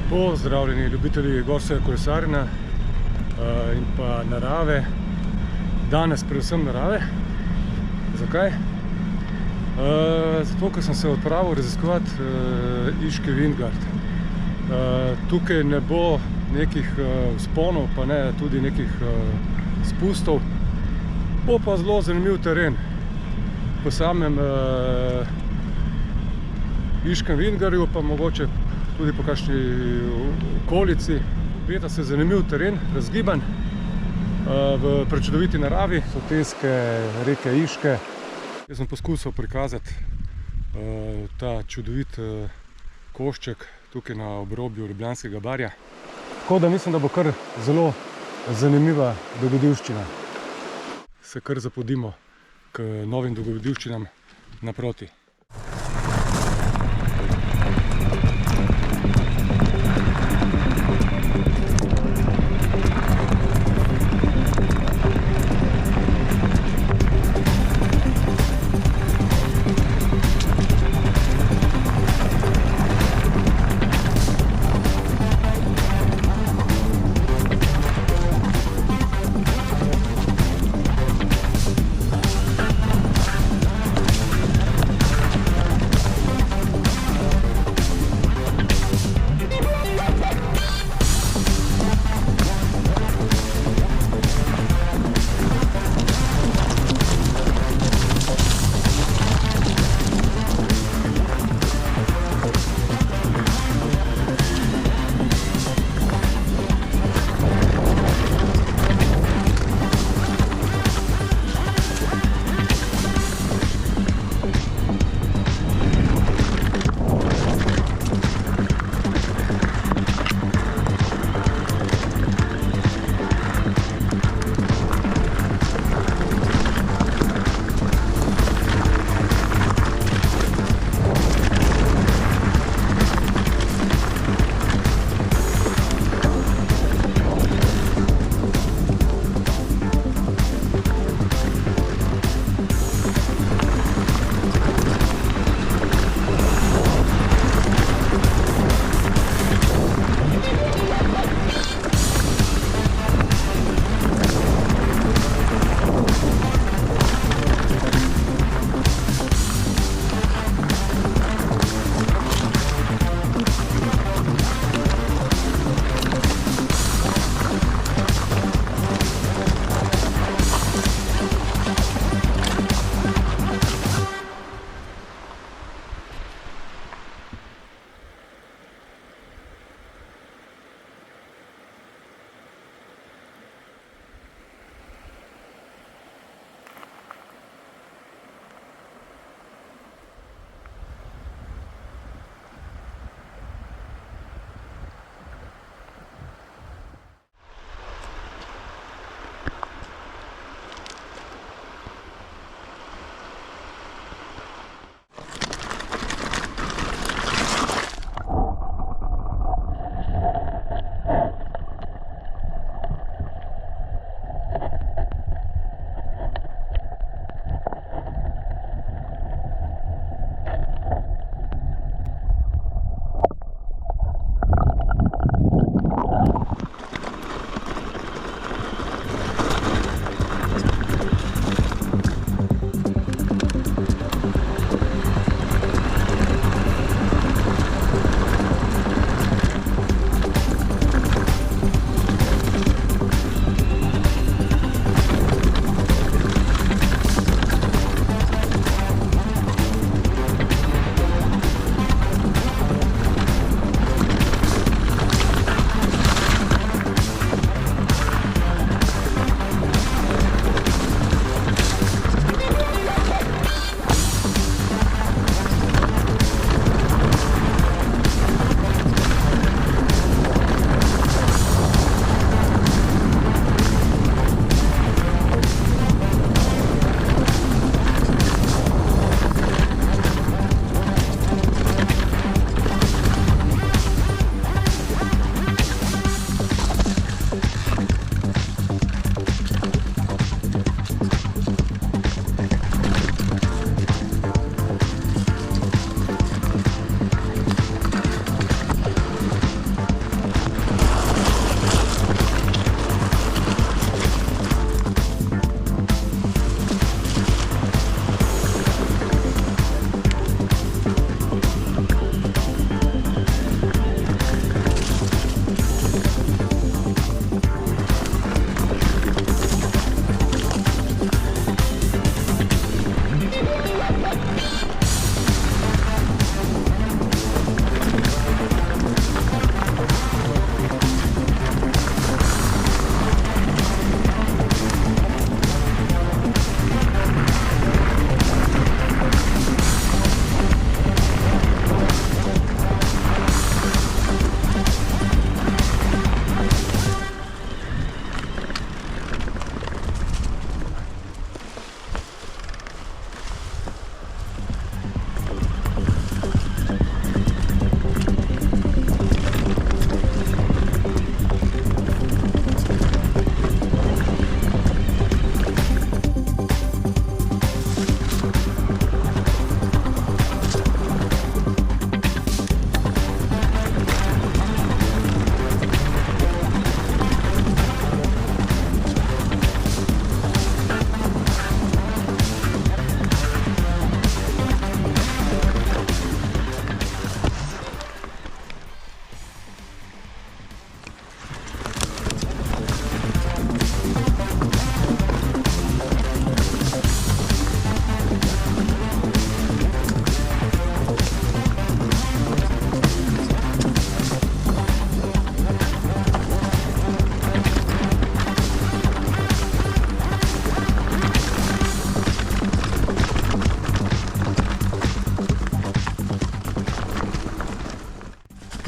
Pozdravljeni ljubitelji gorskega kolesarjenja in pa narave. Danes predvsem narave. Zakaj? Zato, ker sem se odpravil raziskovati Iški Vingard. Tukaj ne bo nekih vzponov, pa ne tudi nekih spustov. Bo pa zelo zanimiv teren. Po samem Iškem Vingarju, pa mogoče tudi po kakšni okolici. Obeta se zanimiv teren, razgiban, v prečudoviti naravi, soteske reke Iške. Jaz sem poskusil prikazati ta čudovit košček tukaj na obrobju Ljubljanskega barja. Tako da mislim, da bo kar zelo zanimiva dogodivščina. Se kar zapodimo k novim dogodivščinam naproti.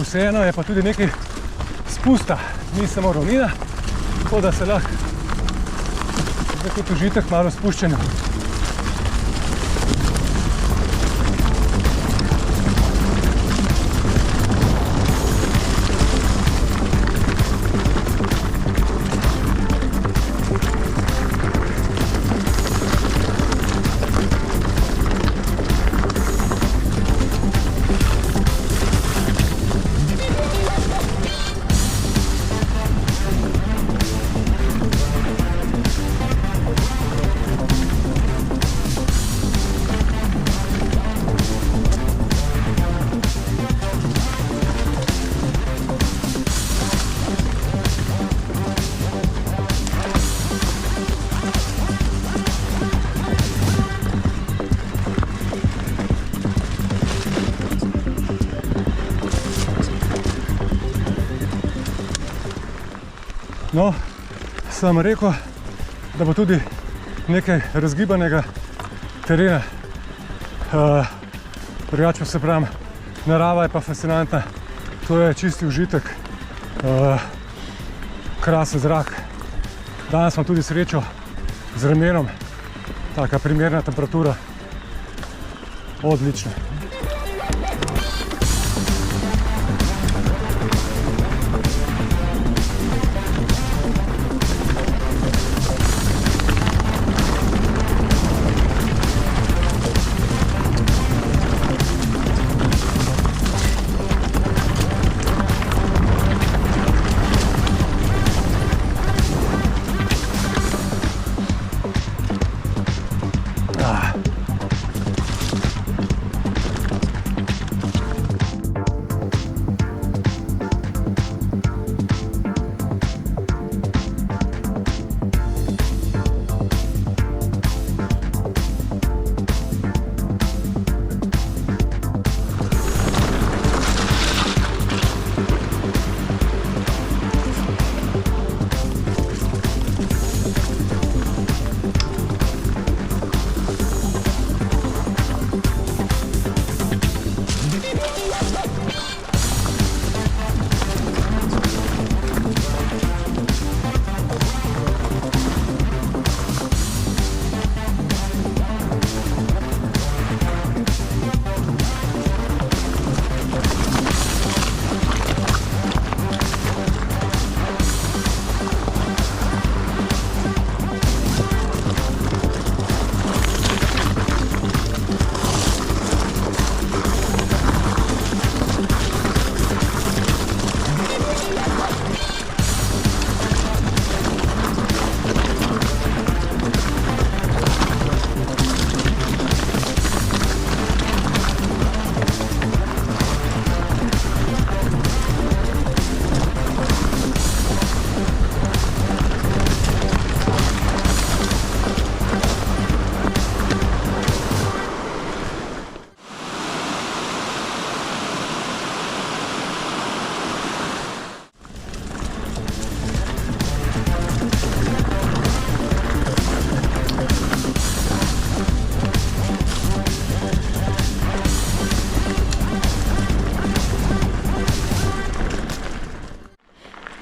posejeno, je pa tudi nekaj spusta, ni samo ravnina, tako da se lahko kot užitek malo spuščeno. No, sem rekel, da bo tudi nekaj razgibanega terena. Drugače pa se pravim, narava je pa fascinantna, to je čisti užitek, krasen zrak. Danes imam tudi srečo z vremenom, taka primerna temperatura, odlično.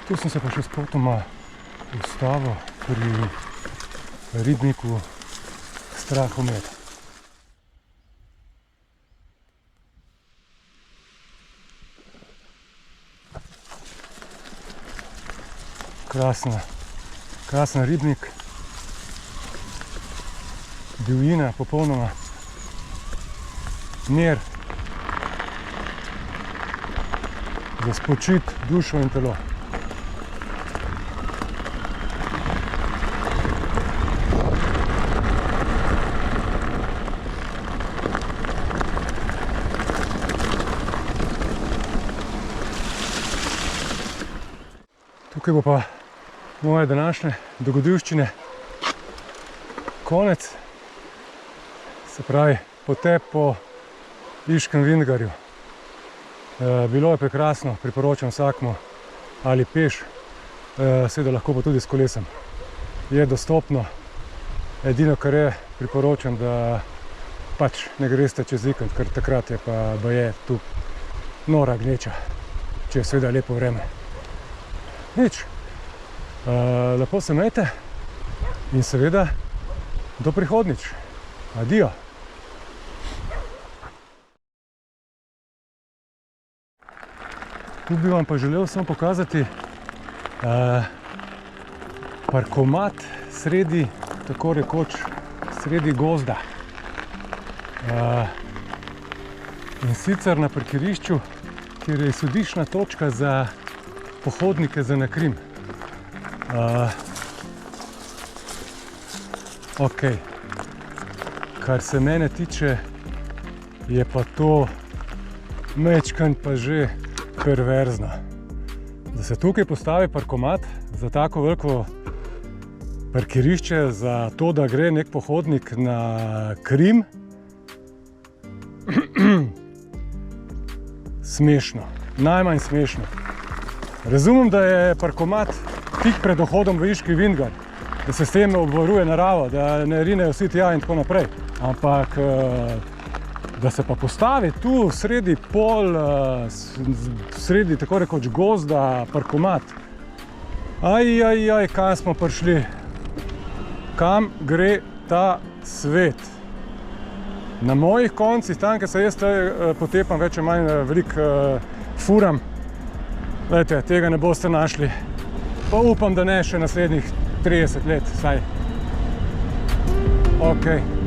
Tu sem se pa še spotoma ustavil pri ribniku Strahomet. Krasen ribnik, divjina popolnoma, mir, za spočit dušo in telo. Tukaj bo pa moje današnje dogodivščine konec, se pravi potep po Iškem Vintgarju. Bilo je prekrasno, priporočam vsakmu ali peš, seveda lahko pa tudi s kolesom. Je dostopno, edino kar je, priporočam, da pač ne greste čez vikend, ker takrat je pa baje tu nora gneča. če je seveda lepo vreme. Nič, lepo se imejte in seveda do prihodnjič. Adijo. Tu bi vam pa želel samo pokazati parkomat sredi, tako rekoč, sredi gozda. In sicer na parkirišču, kjer je izhodiščna točka za pohodnike za na Krim. Ok, kar se mene tiče, je pa to mečkan pa že perverzno. Da se tukaj postavi parkomat za tako veliko parkirišče, za to, da gre nek pohodnik na Krim, smešno, najmanj smešno. Razumem, da je parkomat tik pred dohodom v Iški Vintgar, da se s tem obvaruje naravo, da ne rinejo vsi tja in tako naprej. Ampak da se pa postavi tu sredi pol, sredi tako rekoč gozda, parkomat. Aj, kam smo prišli? Kam gre ta svet? Na mojih koncih, tam, kjer se jaz potepam, več ali manj veliko furam, glejte, tega ne boste našli. Pa upam, da ne še naslednjih 30 let, vsaj. Ok.